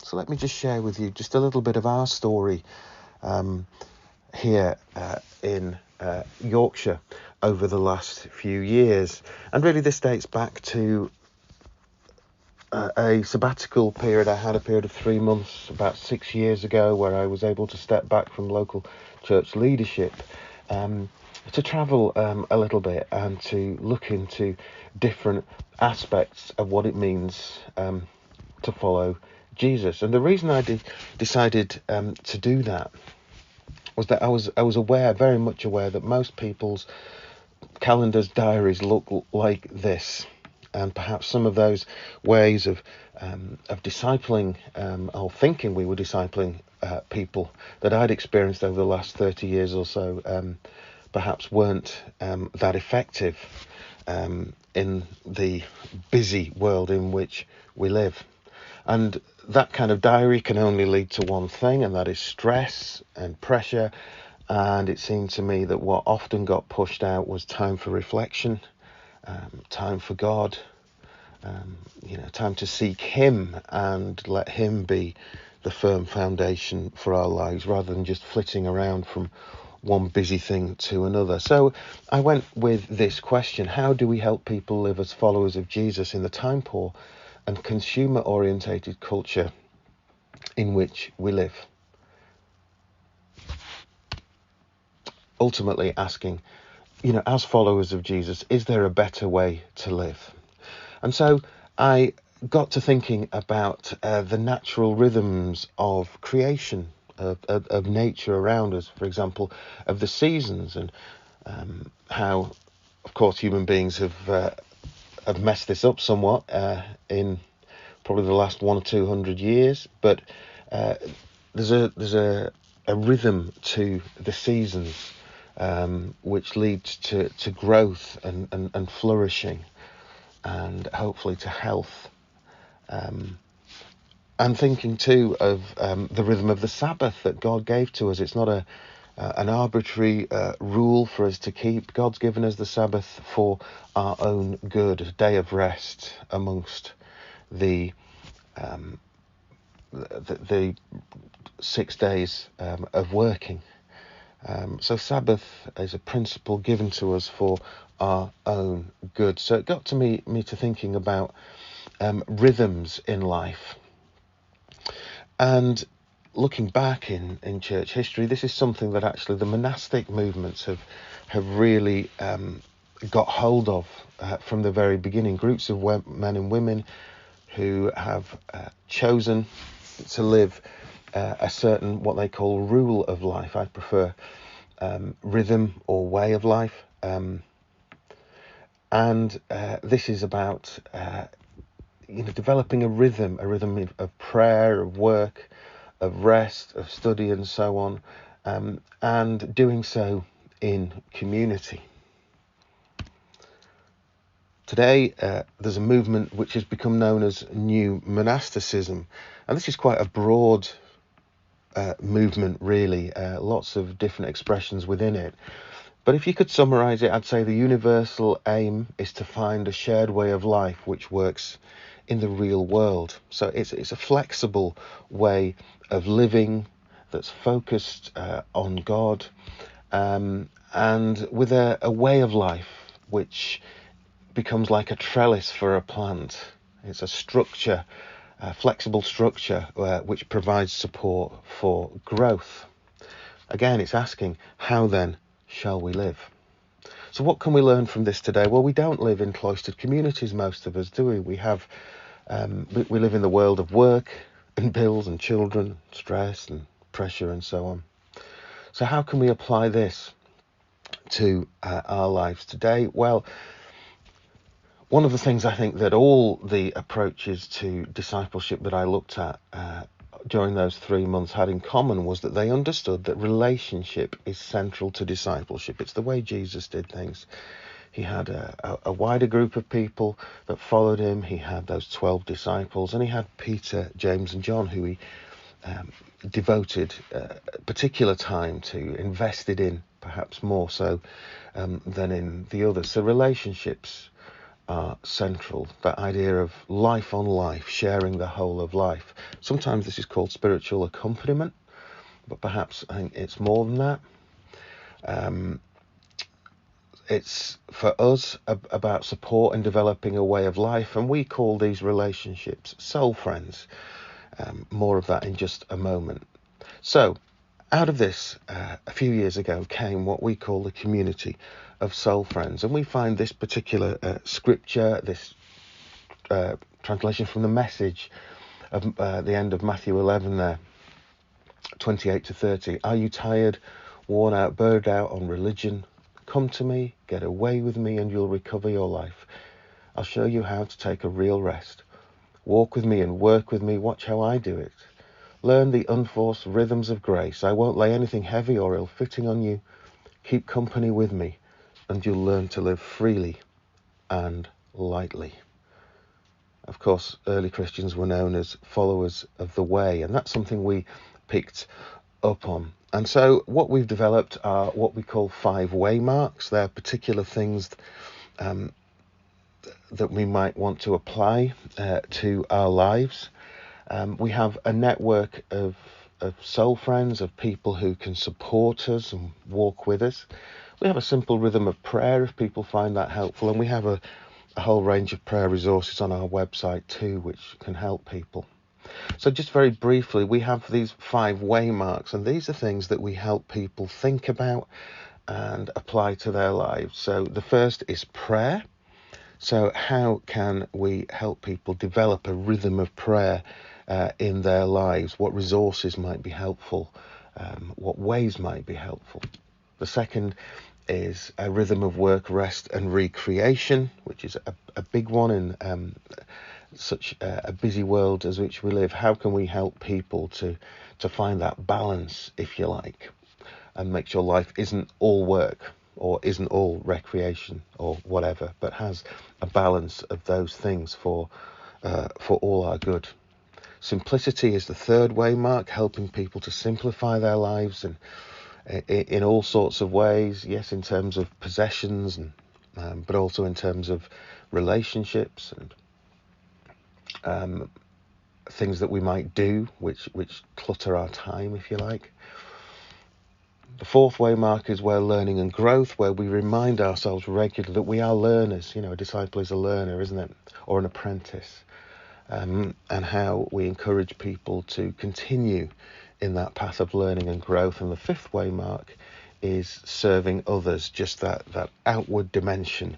So let me just share with you just a little bit of our story here in Yorkshire over the last few years. And really this dates back to a sabbatical period. I had a period of 3 months about 6 years ago where I was able to step back from local church leadership to travel a little bit and to look into different aspects of what it means to follow Jesus. And the reason I decided to do that was that I was aware, very much aware, that most people's calendars, diaries look like this. And perhaps some of those ways of discipling or thinking we were discipling people that I'd experienced over the last 30 years or so perhaps weren't that effective in the busy world in which we live. And that kind of diary can only lead to one thing, and that is stress and pressure. And it seemed to me that what often got pushed out was time for reflection, time for God, time to seek Him and let Him be the firm foundation for our lives, rather than just flitting around from one busy thing to another. So I went with this question: how do we help people live as followers of Jesus in the time poor and consumer-orientated culture in which we live? Ultimately asking, as followers of Jesus, is there a better way to live? And so I got to thinking about the natural rhythms of creation, of nature around us, for example, of the seasons, and how, of course, human beings have messed this up somewhat in probably the last 100 or 200 years. But there's a rhythm to the seasons which leads to growth and flourishing, and hopefully to health. And thinking too of the rhythm of the Sabbath that God gave to us. It's not an arbitrary rule for us to keep. God's given us the Sabbath for our own good, a day of rest amongst the 6 days of working. So Sabbath is a principle given to us for our own good. So it got to me to thinking about rhythms in life. And looking back in church history, this is something that actually the monastic movements have really got hold of from the very beginning. Groups of men and women who have chosen to live a certain, what they call, rule of life. I prefer rhythm or way of life. And this is about developing a rhythm of prayer, of work, of rest, of study, and so on, and doing so in community. Today, there's a movement which has become known as New Monasticism, and this is quite a broad movement, really, lots of different expressions within it. But if you could summarize it, I'd say the universal aim is to find a shared way of life which works in the real world. So it's a flexible way of living that's focused on God, and with a way of life which becomes like a trellis for a plant. It's a structure, a flexible structure which provides support for growth. Again, it's asking, how then shall we live? So what can we learn from this today? Well, we don't live in cloistered communities, most of us, do we? We have we live in the world of work and bills and children, stress and pressure and so on. So how can we apply this to our lives today? Well, one of the things I think that all the approaches to discipleship that I looked at during those 3 months had in common was that they understood that relationship is central to discipleship. It's the way Jesus did things. He had a wider group of people that followed him. He had those 12 disciples, and he had Peter, James and John, who he devoted particular time to, invested in, perhaps more so than in the others. So relationships are central, that idea of life on life, sharing the whole of life. Sometimes this is called spiritual accompaniment, but perhaps I think it's more than that. It's for us about support and developing a way of life, and we call these relationships soul friends. More of that in just a moment. So, out of this, a few years ago, came what we call the community of soul friends, and we find this particular scripture, this translation from the Message of the end of Matthew 11 there, 28 to 30. Are you tired, worn out, burned out on religion? Come to me, get away with me, and you'll recover your life. I'll show you how to take a real rest. Walk with me and work with me. Watch how I do it. Learn the unforced rhythms of grace. I won't lay anything heavy or ill-fitting on you. Keep company with me, and you'll learn to live freely and lightly. Of course, early Christians were known as followers of the way, and that's something we picked up on. And so what we've developed are what we call 5 waymarks. They're particular things that we might want to apply to our lives. We have a network of soul friends, of people who can support us and walk with us. We have a simple rhythm of prayer if people find that helpful, and we have a whole range of prayer resources on our website too, which can help people. So just very briefly, we have these 5 waymarks, and these are things that we help people think about and apply to their lives. So the first is prayer. So how can we help people develop a rhythm of prayer in their lives? What resources might be helpful? What ways might be helpful? The second is a rhythm of work, rest and recreation, which is a big one in such a busy world as which we live. How can we help people to find that balance, if you like, and make sure life isn't all work or isn't all recreation or whatever, but has a balance of those things for all our good. Simplicity is the third waymark, helping people to simplify their lives and in all sorts of ways. Yes, in terms of possessions, and but also in terms of relationships and things that we might do which clutter our time, if you like. The fourth waymark is where learning and growth, where we remind ourselves regularly that we are learners. You know, a disciple is a learner, isn't it? Or an apprentice. And how we encourage people to continue in that path of learning and growth. And the fifth waymark is serving others, just that outward dimension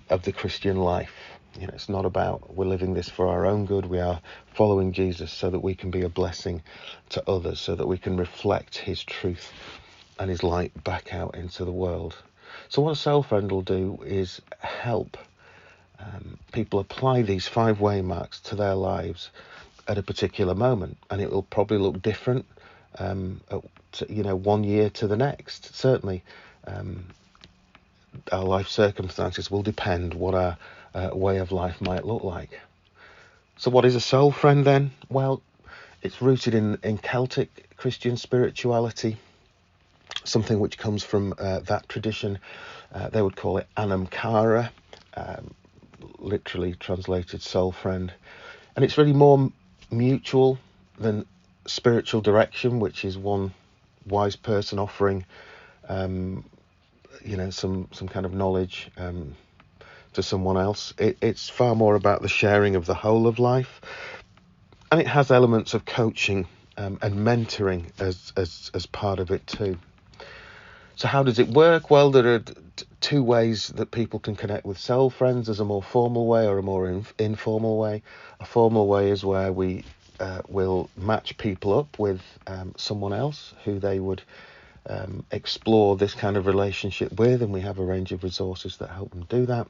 of the Christian life. You know, it's not about we're living this for our own good. We are following Jesus so that we can be a blessing to others, so that we can reflect his truth and his light back out into the world. So what a soul friend will do is help people apply these 5 waymarks to their lives at a particular moment, and it will probably look different, 1 year to the next. Certainly, our life circumstances will depend what our way of life might look like. So what is a soul friend then? Well, it's rooted in Celtic Christian spirituality, something which comes from that tradition. They would call it Anam Cara, literally translated soul friend. And it's really more mutual than spiritual direction, which is one wise person offering some kind of knowledge to someone else. It's far more about the sharing of the whole of life, and it has elements of coaching and mentoring as part of it too. So how does it work? Well, there are 2 ways that people can connect with soul friends. There's a more formal way or a more informal way. A formal way is where we will match people up with someone else who they would explore this kind of relationship with, and we have a range of resources that help them do that.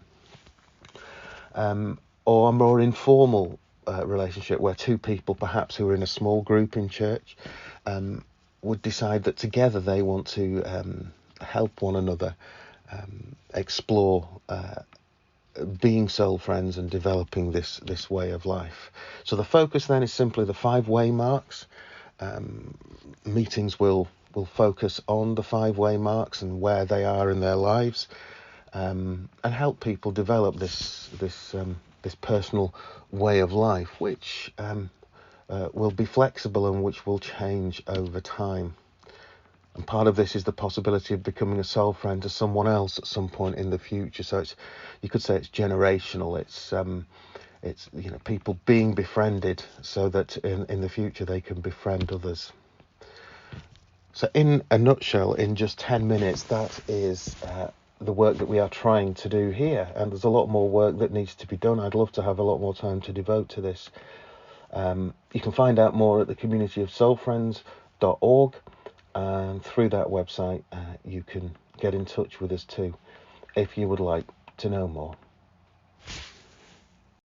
Or a more informal relationship where 2 people, perhaps who are in a small group in church, would decide that together they want to help one another explore being soul friends and developing this way of life. So the focus then is simply the 5 waymarks. Meetings will focus on the 5 waymarks and where they are in their lives, and help people develop this personal way of life, which will be flexible and which will change over time. And part of this is the possibility of becoming a soul friend to someone else at some point in the future. So you could say it's generational. It's people being befriended so that in the future they can befriend others. So in a nutshell, in just 10 minutes, that is the work that we are trying to do here. And there's a lot more work that needs to be done. I'd love to have a lot more time to devote to this. You can find out more at the communityofsoulfriends.org. And through that website, you can get in touch with us too, if you would like to know more.